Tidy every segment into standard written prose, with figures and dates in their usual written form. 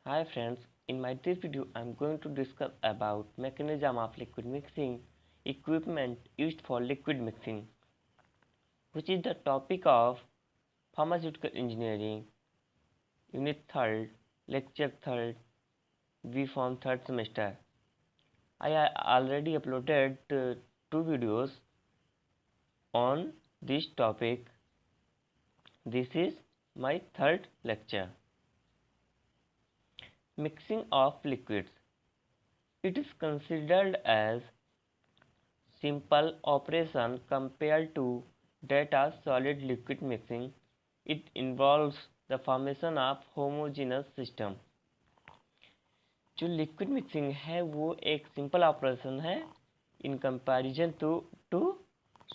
Hi friends, in my this video I am going to discuss about mechanism of liquid mixing, equipment used for liquid mixing, which is the topic of pharmaceutical engineering, unit 3rd, lecture 3rd, B Form 3rd semester. I already uploaded 2 videos on this topic. This is my 3rd lecture. Mixing of liquids. It is considered as simple operation compared to that solid liquid mixing. It involves the formation of homogeneous system. जो liquid mixing है वो एक simple operation है in comparison to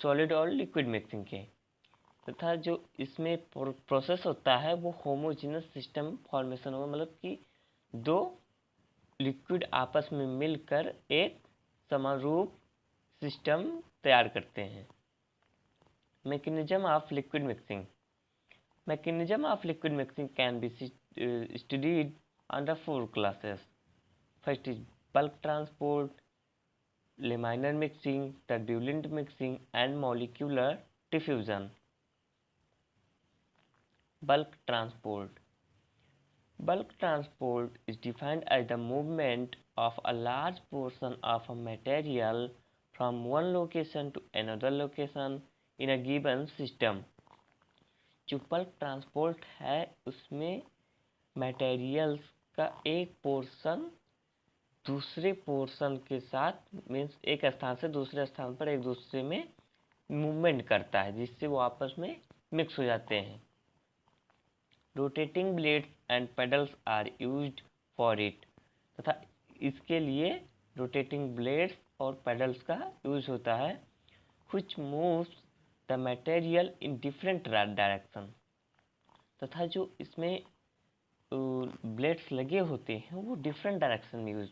solid और liquid mixing के, तथा जो इसमें प्रोसेस होता है वो होमोजेनस सिस्टम फॉर्मेशन होगा, मतलब कि दो लिक्विड आपस में मिलकर एक समरूप सिस्टम तैयार करते हैं. Mechanism of liquid mixing. Mechanism of liquid mixing can be studied under 4 classes. First is bulk transport, laminar mixing, turbulent mixing, and molecular diffusion. Bulk transport. Bulk transport is defined as the movement of a large portion of a material from one location to another location in a given system. जो bulk transport है उसमें materials का एक portion दूसरे portion के साथ means एक स्थान से दूसरे स्थान पर एक दूसरे में मूवमेंट करता है, जिससे वो आपस में मिक्स हो जाते हैं. Rotating blades and paddles are used for it. तथा इसके लिए रोटेटिंग ब्लेड्स और पेडल्स का यूज होता है. Which moves the material in different direction. तथा जो इसमें ब्लेड्स लगे होते हैं वो डिफरेंट डायरेक्शन में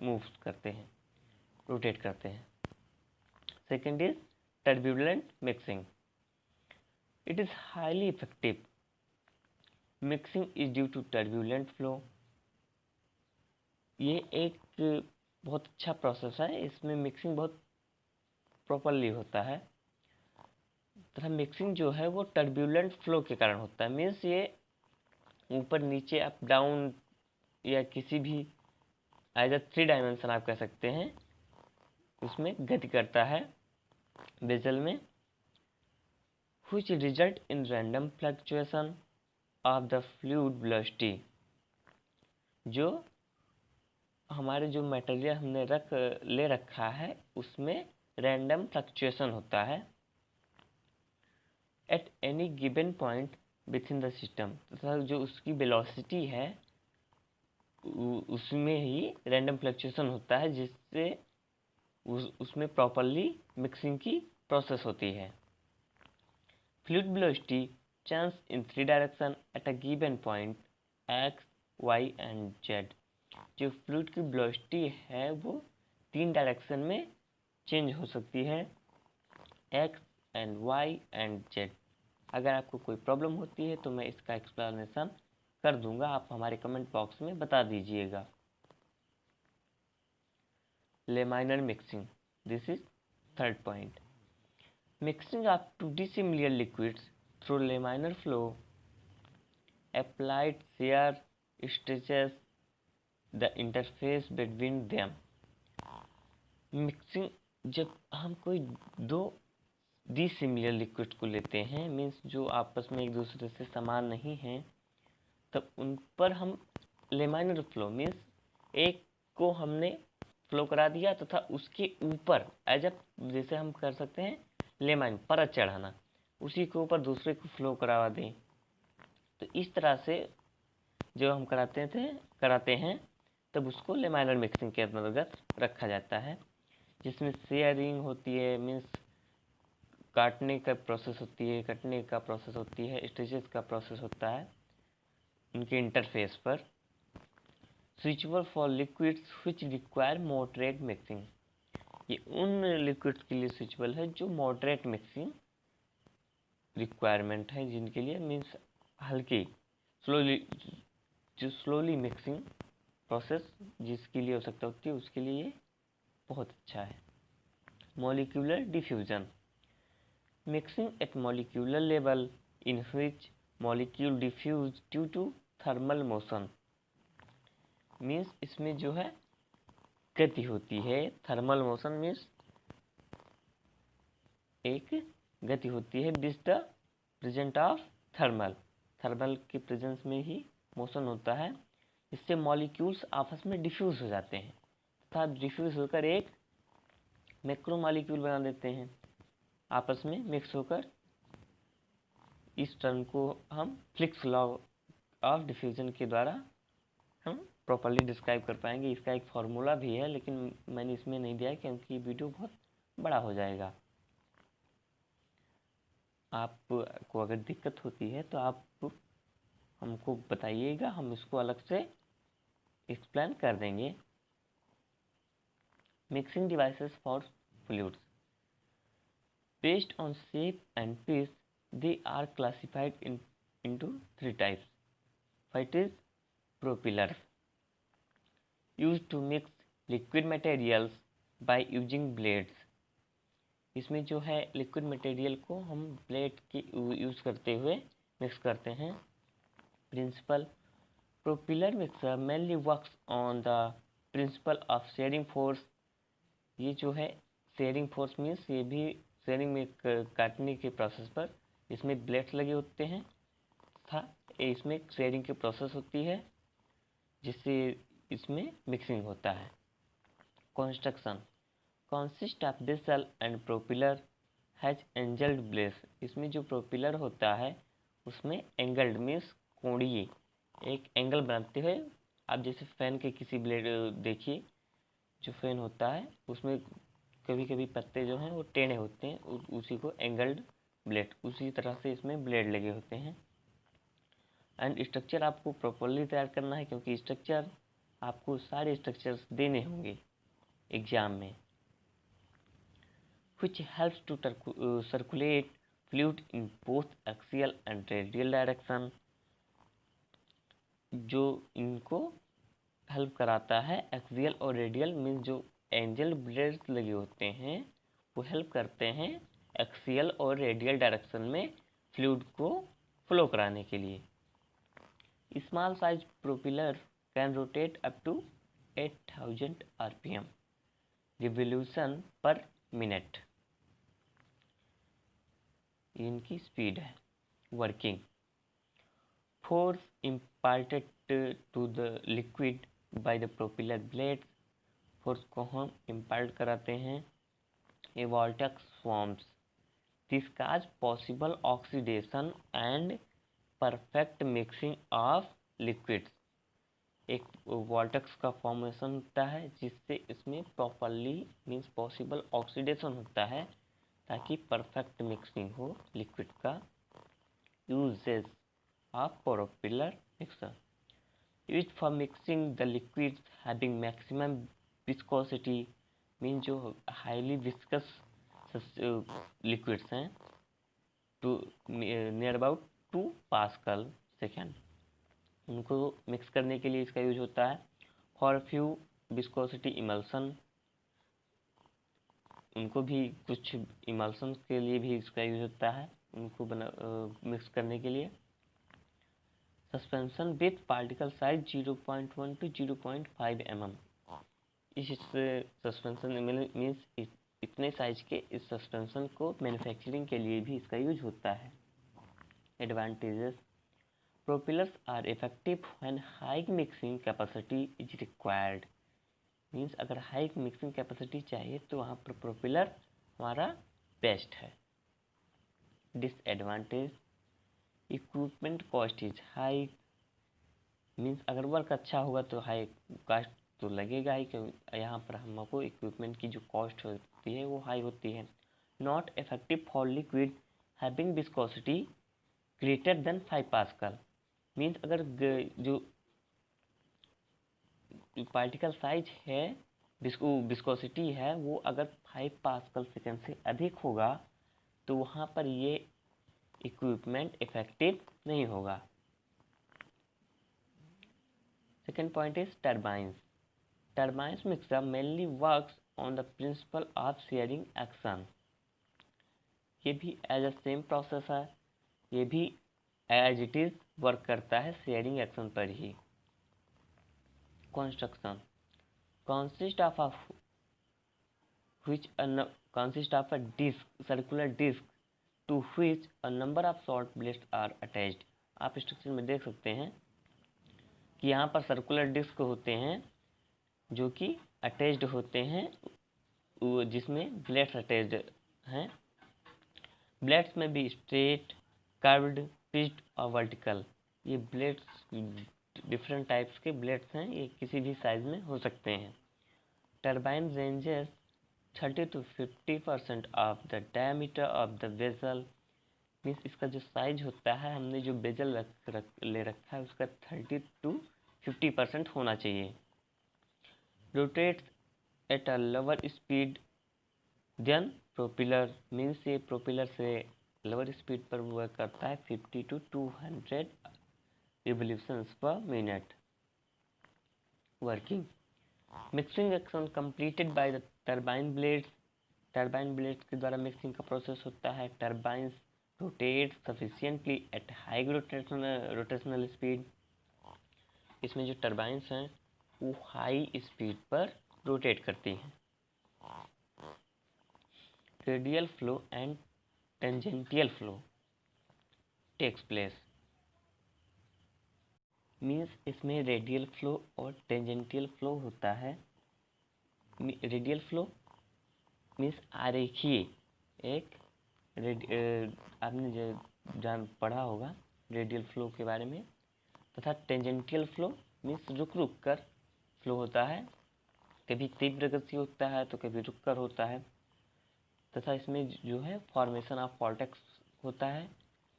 मूव करते हैं, रोटेट करते हैं. Second is turbulent mixing. It is highly effective. Mixing is due to turbulent flow. ये एक बहुत अच्छा प्रोसेस है, इसमें मिक्सिंग बहुत प्रॉपरली होता है. तथा मिक्सिंग जो है वो टर्ब्यूलेंट फ्लो के कारण होता है. मीन्स ये ऊपर नीचे अप डाउन या किसी भी एज अ 3 डायमेंशन आप कह सकते हैं उसमें गति करता है बेजल में. Which result in random fluctuation of the fluid velocity. जो हमारे जो मटेरियल हमने ले रखा है उसमें रैंडम फ्लक्चुएशन होता है at any given point with in the system. तथा जो उसकी वेलोसिटी है उसमें ही रैंडम फ्लक्चुएशन होता है, जिससे उसमें प्रॉपरली मिक्सिंग की प्रोसेस होती है. Fluid velocity change in 3 direction at a given point X, Y and Z. जो फ्लूइड की वेलोसिटी है वो 3 डायरेक्शन में चेंज हो सकती है, X and Y and Z. अगर आपको कोई प्रॉब्लम होती है तो मैं इसका एक्सप्लेनेशन कर दूंगा, आप हमारे कमेंट बॉक्स में बता दीजिएगा. Laminar mixing. This is third point. Mixing of 2 dissimilar liquids through laminar flow. Applied shear stretches the interface between them. Mixing जब हम कोई दो डिसिमिलर लिक्विड को लेते हैं, मीन्स जो आपस में एक दूसरे से समान नहीं हैं, तब उन पर हम लैमिनार फ्लो मीन्स एक को हमने फ्लो करा दिया तथा उसके ऊपर एज अ जैसे हम कर सकते हैं लेमाइन परत चढ़ाना, उसी के ऊपर दूसरे को फ्लो करवा दें. तो इस तरह से जो हम कराते हैं तब उसको लैमिनार मिक्सिंग के अंतर्गत रखा जाता है, जिसमें शेयरिंग होती है, मीन्स काटने का प्रोसेस होती है, कटने का प्रोसेस होती है, स्ट्रेचेस का प्रोसेस होता है उनके इंटरफेस पर. Switchable for liquids which require moderate mixing. ये उन लिक्विड्स के लिए स्विचेबल है जो मॉडरेट मिक्सिंग रिक्वायरमेंट है, जिनके लिए मीन्स हल्की स्लोली जो स्लोली मिक्सिंग प्रोसेस जिसके लिए आवश्यकता होती है उसके लिए ये बहुत अच्छा है। Molecular diffusion, mixing at molecular level in which molecule diffuse due to thermal motion. Means इसमें जो है गति होती है। थर्मल मोशन मीन्स एक गति होती है with the present of thermal के प्रेजेंस में ही मोशन होता है। इससे मॉलिक्यूल्स आपस में डिफ्यूज हो जाते हैं तथा डिफ्यूज होकर एक मैक्रो मॉलिक्यूल बना देते हैं, आपस में मिक्स होकर। इस टर्म को हम फ्लिक्स लॉ ऑफ डिफ्यूजन के द्वारा हम प्रॉपर्ली डिस्क्राइब कर पाएंगे। इसका एक फार्मूला भी है लेकिन मैंने इसमें नहीं दिया है क्योंकि वीडियो बहुत बड़ा हो जाएगा। आपको अगर दिक्कत होती है तो आप हमको बताइएगा, हम इसको अलग से एक्सप्लेन कर देंगे। Mixing devices for fluids, based on shape and piece they are classified into three types. First is propellers, used to mix liquid materials by using blades. इसमें जो है लिक्विड मटेरियल को हम ब्लेड की यूज़ करते हुए मिक्स करते हैं। Principle, propeller mixer mainly works on the principle of shearing force. ये जो है शेयरिंग फोर्स मीन्स ये भी शेयरिंग में काटने के प्रोसेस पर इसमें ब्लेड्स लगे होते हैं तथा इसमें शेयरिंग की प्रोसेस होती है जिससे इसमें मिक्सिंग होता है। Construction consist of vessel and propeller has angled blades। इसमें जो प्रोपेलर होता है उसमें एंगल्ड मीन्स कोणीय एक एंगल बनाते हुए, आप जैसे फैन के किसी ब्लेड देखिए, जो फैन होता है उसमें कभी कभी पत्ते जो हैं वो टेढ़े होते हैं, उसी को एंगल्ड ब्लेड, उसी तरह से इसमें ब्लेड लगे होते हैं। एंड स्ट्रक्चर आपको प्रॉपरली तैयार करना है क्योंकि स्ट्रक्चर आपको सारे स्ट्रक्चर्स देने होंगे एग्जाम में। which helps to circulate fluid in both axial and radial direction। जो इनको हेल्प कराता है एक्सियल और रेडियल मीन्स जो एंगल ब्लेड्स लगे होते हैं वो हेल्प करते हैं एक्सियल और रेडियल डायरेक्शन में फ्लूइड को फ्लो कराने के लिए। Small size propeller can rotate up to 8000 rpm revolution per minute, इनकी स्पीड है। Working, force imparted to the liquid by the propeller blades. Force को हम इम्पार्ट कराते हैं। A vortex forms, this cause possible oxidation and perfect mixing of liquids. एक वॉल्टेक्स का formation होता है जिससे इसमें प्रॉपरली मीन्स पॉसिबल ऑक्सीडेशन होता है ताकि परफेक्ट मिक्सिंग हो लिक्विड का। Uses of propeller mixer, used for mixing the liquids having maximum viscosity, mean जो हाईली विस्कस लिक्विड्स हैं to near about 2 pascal second, उनको मिक्स करने के लिए इसका यूज होता है। फॉर फ्यू विस्कोसिटी इमल्सन, उनको भी कुछ इमल्सन के लिए भी इसका यूज होता है, उनको मिक्स करने के लिए। Suspension with particle size 0.1 to 0.5 mm, इस सस्पेंशन मीन्स इतने साइज के इस सस्पेंशन को मैन्युफैक्चरिंग के लिए भी इसका यूज होता है। Advantages, propellers are effective when high mixing capacity is required, means अगर हाई मिक्सिंग कैपेसिटी चाहिए तो वहाँ पर प्रोपेलर हमारा बेस्ट है। Disadvantage, equipment cost is high, means अगर वर्क अच्छा होगा तो हाई कॉस्ट तो लगेगा ही, क्योंकि यहाँ पर हमको इक्विपमेंट की जो कॉस्ट होती है वो हाई होती है। Not effective for liquid having viscosity greater than 5 pascal, means अगर जो पार्टिकल साइज है विस्कोसिटी है वो अगर 5 पास्कल सेकेंड से अधिक होगा तो वहाँ पर ये इक्विपमेंट इफेक्टिव नहीं होगा। Second point is turbines. Turbines mixer mainly works on the principle of shearing action. ये भी एज अ सेम प्रोसेस है, ये भी एज इट इज वर्क करता है शेयरिंग एक्शन पर ही. Construction consist of a circular disc to which a number of short blades are attached. आप structure में देख सकते हैं कि यहाँ पर सर्कुलर डिस्क होते हैं जो कि अटैच्ड होते हैं, जिसमें ब्लेड्स अटैच्ड हैं. ब्लेड्स में भी स्ट्रेट, कर्व्ड, पिच्ड और वर्टिकल. ये ब्लेड्स डिफरेंट टाइप्स के ब्लेड्स हैं, ये किसी भी साइज में हो सकते हैं. Turbine ranges 30 to 50% of the diameter of the vessel. Means इसका जो साइज होता है, हमने जो बेजल ले रखा है उसका 30 to 50% होना चाहिए. Rotates at a lower speed than propeller. Means ये प्रोपेलर से लोअर स्पीड पर वर्क करता है 50 to 200 revolutions per minute. Working mixing action completed by the turbine blades. Turbine blades के द्वारा मिक्सिंग का प्रोसेस होता है. Turbines rotate sufficiently at high rotational speed. इसमें जो टरबाइंस हैं वो हाई स्पीड पर रोटेट करती हैं. Radial flow and tangential flow takes place. Means इसमें रेडियल फ्लो और टेंजेंटियल फ्लो होता है. रेडियल फ्लो मीन्स आरेखीय, एक आपने जान पढ़ा होगा रेडियल फ्लो के बारे में. तथा टेंजेंटियल फ्लो मीन्स रुक रुक कर फ्लो होता है, कभी तीव्र गति होता है तो कभी रुक कर होता है. तथा इसमें जो है फॉर्मेशन ऑफ वॉर्टेक्स होता है.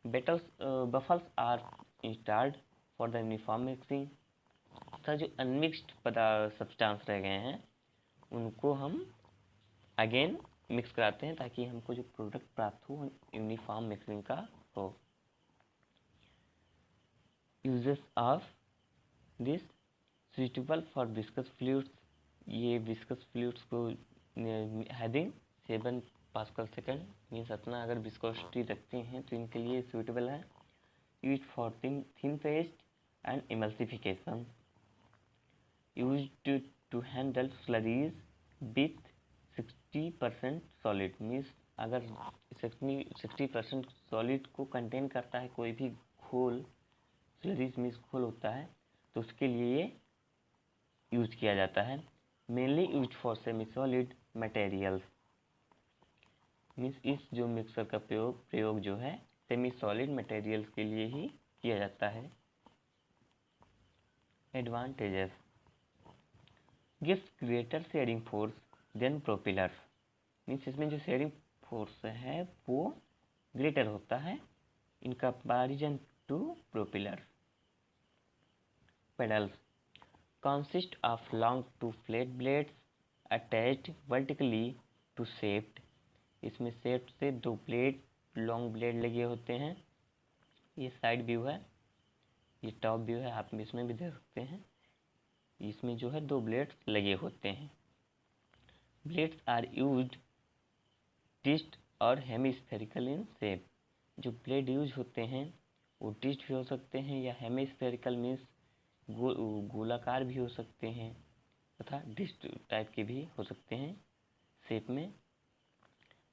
Baffles are installed for the uniform mixing. तथा जो अनमिक्स्ड सब्सटेंस रह गए हैं उनको हम अगेन मिक्स कराते हैं ताकि हमको जो प्रोडक्ट प्राप्त हो यूनिफॉर्म मिक्सिंग का हो. Uses of this suitable for viscous fluids. ये विस्कस फ्लूइड्स को हैविंग 7 पास्कल सेकेंड मीन्स अपना अगर विस्कोसिटी रखते हैं तो इनके लिए सुइटेबल है. Use for thin paste and emulsification. Used to handle slurries with 60% solid. Means अगर 60% सॉलिड को कंटेन करता है कोई भी घोल, स्लरीज मीन्स घोल होता है, तो उसके लिए ये यूज किया जाता है. Mainly use for semi solid materials. Means इस जो मिक्सर का प्रयोग जो है सेमी सॉलिड मटेरियल्स के लिए ही किया जाता है. Advantages gives greater shearing force than propellers. Means इसमें जो शेयरिंग फोर्स है वो ग्रेटर होता है in comparison to propellers. Paddles consist of long two flat blades attached vertically to shaft. इसमें शेफ्ट से 2 ब्लेड लॉन्ग ब्लेड लगे होते हैं. ये साइड व्यू है, ये टॉप व्यू है, आप इसमें भी देख सकते हैं. इसमें जो है 2 ब्लेड्स लगे होते हैं. ब्लेड्स आर यूज्ड डिस्ड और हेमिस्फेरिकल इन शेप. जो ब्लेड यूज होते हैं वो डिस्ड भी हो सकते हैं या हेमिस्फेरिकल मीन्स गोलाकार भी हो सकते हैं तथा डिस्क टाइप के भी हो सकते हैं शेप में.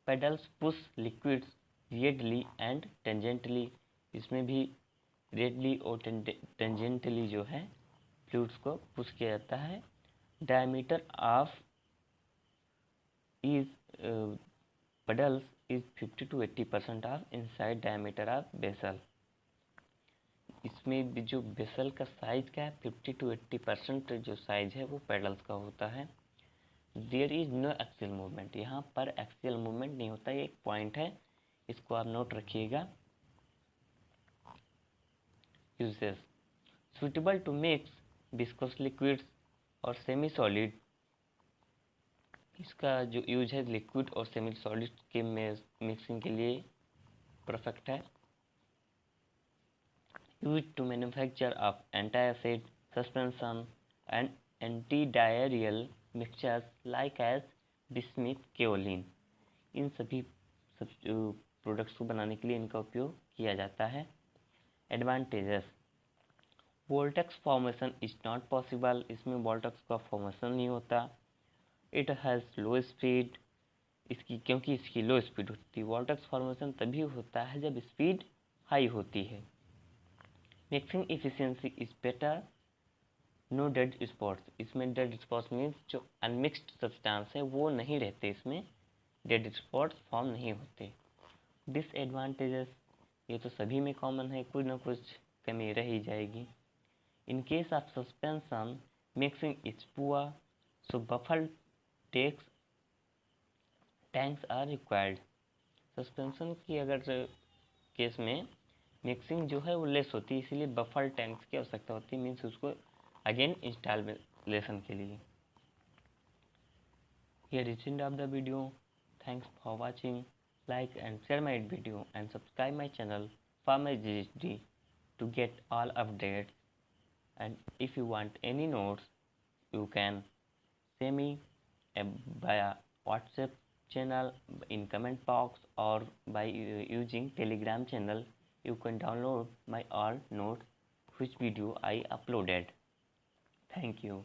Paddles push liquids radially and tangentially. इसमें भी रेडियली और टेंजेंटली जो है फ्लूइड्स को पुश किया जाता है. Diameter of is pedals is 50 to 80% of inside diameter of vessel. इसमें भी जो वेसल का साइज क्या है 50 to 80% जो साइज है वो पेडल्स का होता है. There is no axial movement. यहाँ पर एक्सियल मूवमेंट नहीं होता. ये एक पॉइंट है, इसको आप नोट रखिएगा. Uses suitable to mix viscous liquids और सेमी सॉलिड. इसका जो यूज है लिक्विड और सेमी सॉलिड के मिक्सिंग के लिए परफेक्ट है. Used to manufacture of antacid suspension, and antidiarrheal mixtures like as bismuth kaolin. इन सभी प्रोडक्ट्स को बनाने के लिए इनका उपयोग किया जाता है। Advantages, vortex formation is not possible, इसमें वोल्टेक्स का फॉर्मेशन नहीं होता। इट हैज़ लो स्पीड, क्योंकि इसकी लो स्पीड होती है। वोल्टेक्स फॉर्मेशन तभी होता है जब स्पीड हाई होती है। Mixing efficiency is better, no dead spots, इसमें डेड स्पॉट्स मीन्स जो अनमिक्स्ड सब्सटेंस है वो नहीं रहते, इसमें डेड स्पॉट्स फॉर्म नहीं होते। डिसएडवांटेजेस, ये तो सभी में कॉमन है, कुछ ना कुछ कमी रह ही जाएगी। In case of suspension mixing is poor, so baffle tanks are required. Suspension की अगर केस में मिक्सिंग जो है वो लेस होती है, इसीलिए बफर टैंक्स की आवश्यकता होती है, मीन्स उसको अगेन इंस्टॉलेशन के लिए। Here is the end of the video. Thanks for watching. Like and share my video and subscribe my channel for my GHD to get all updates. And if you want any notes, you can send me via WhatsApp channel in comment box or by using Telegram channel. You can download my all notes which video I uploaded. Thank you.